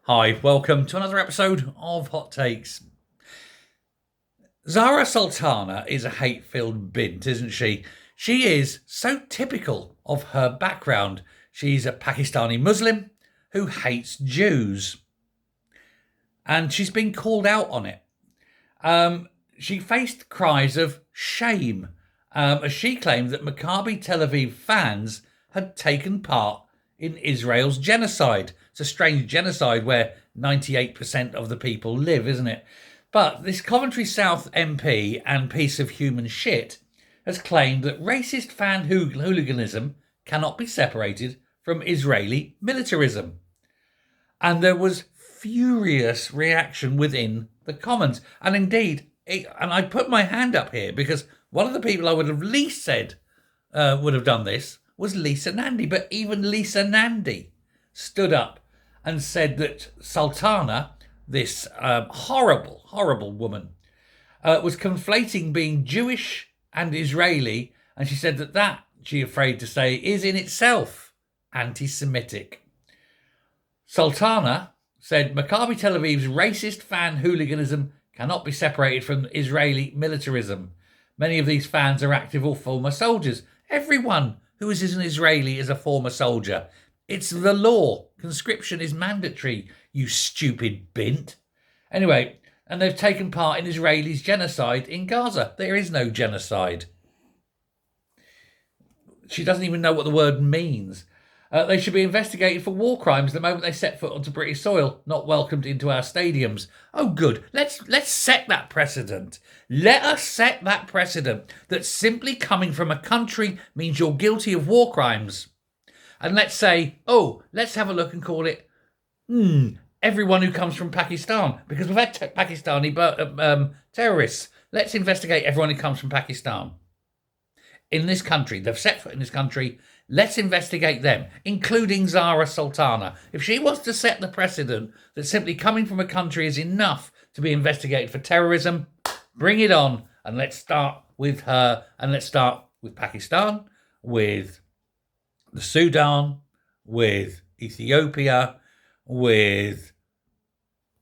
Hi, welcome to another episode of Hot Takes. Zara Sultana is a hate-filled bint, isn't she? She is so typical of her background. She's a Pakistani Muslim who hates Jews. And she's been called out on it. She faced cries of shame as she claimed that Maccabi Tel Aviv fans had taken part in Israel's genocide. It's a strange genocide where 98% of the people live, isn't it? But this Coventry South MP and piece of human shit has claimed that racist fan hooliganism cannot be separated from Israeli militarism. And there was furious reaction within the Commons. And indeed, and I put my hand up here because one of the people I would have least said would have done this was Lisa Nandy. But even Lisa Nandy stood up and said that Sultana, this horrible woman, was conflating being Jewish and Israeli. And she said that, she's afraid to say, is in itself anti-Semitic. Sultana said Maccabi Tel Aviv's racist fan hooliganism cannot be separated from Israeli militarism. Many of these fans are active or former soldiers. Everyone who is an Israeli is a former soldier. It's the law. Conscription is mandatory, you stupid bint. Anyway, and they've taken part in Israelis' genocide in Gaza. There is no genocide. She doesn't even know what the word means. They should be investigated for war crimes the moment they set foot onto British soil, not welcomed into our stadiums. Oh, good. Let's set that precedent. Let us set that precedent that simply coming from a country means you're guilty of war crimes. And let's say, let's have a look and call it, everyone who comes from Pakistan, because we've had Pakistani terrorists. Let's investigate everyone who comes from Pakistan. In this country, they've set foot in this country. Let's investigate them, including Zara Sultana. If she wants to set the precedent that simply coming from a country is enough to be investigated for terrorism, bring it on. And let's start with her. And let's start with Pakistan, with the Sudan, with Ethiopia, with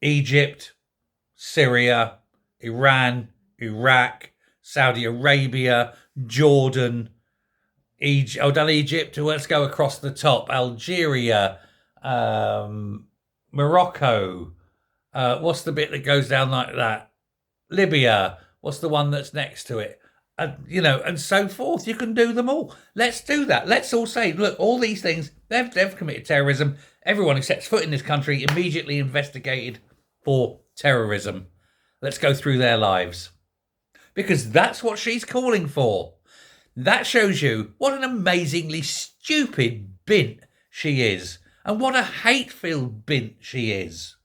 Egypt, Syria, Iran, Iraq, Saudi Arabia, Jordan, Egypt. Let's go across the top. Algeria, Morocco. What's the bit that goes down like that? Libya. What's the one that's next to it? And so forth. You can do them all. Let's do that. Let's all say, look, all these things, they've committed terrorism. Everyone who sets foot in this country immediately investigated for terrorism. Let's go through their lives. Because that's what she's calling for. That shows you what an amazingly stupid bint she is. And what a hate-filled bint she is.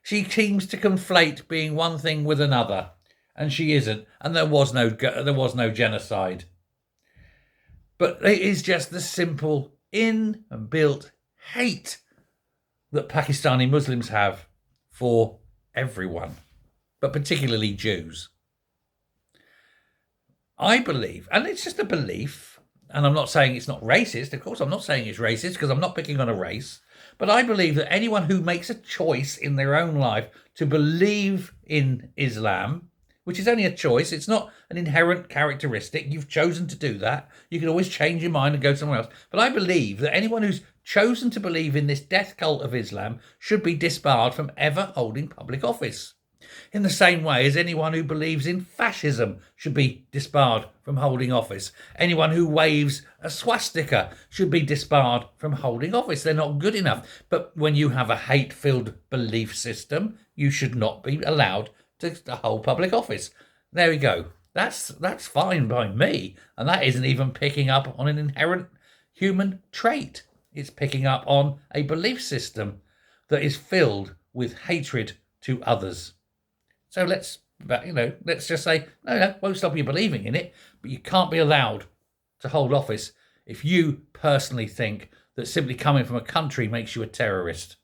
She seems to conflate being one thing with another. And she isn't. And there was no genocide. But it is just the simple inbuilt hate that Pakistani Muslims have for everyone. But particularly Jews. I believe, and it's just a belief, and I'm not saying it's not racist. Of course, I'm not saying it's racist because I'm not picking on a race. But I believe that anyone who makes a choice in their own life to believe in Islam, which is only a choice, it's not an inherent characteristic. You've chosen to do that. You can always change your mind and go somewhere else. But I believe that anyone who's chosen to believe in this death cult of Islam should be disbarred from ever holding public office. In the same way as anyone who believes in fascism should be disbarred from holding office. Anyone who waves a swastika should be disbarred from holding office. They're not good enough. But when you have a hate-filled belief system, you should not be allowed to hold public office. There we go. That's fine by me. And that isn't even picking up on an inherent human trait. It's picking up on a belief system that is filled with hatred to others. So let's just say, no, won't stop you believing in it, but you can't be allowed to hold office if you personally think that simply coming from a country makes you a terrorist.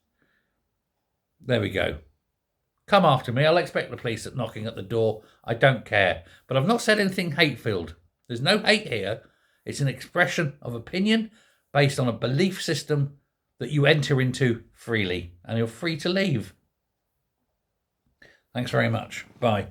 There we go. Come after me. I'll expect the police knocking at the door. I don't care. But I've not said anything hate-filled. There's no hate here. It's an expression of opinion based on a belief system that you enter into freely, and you're free to leave. Thanks very much. Bye.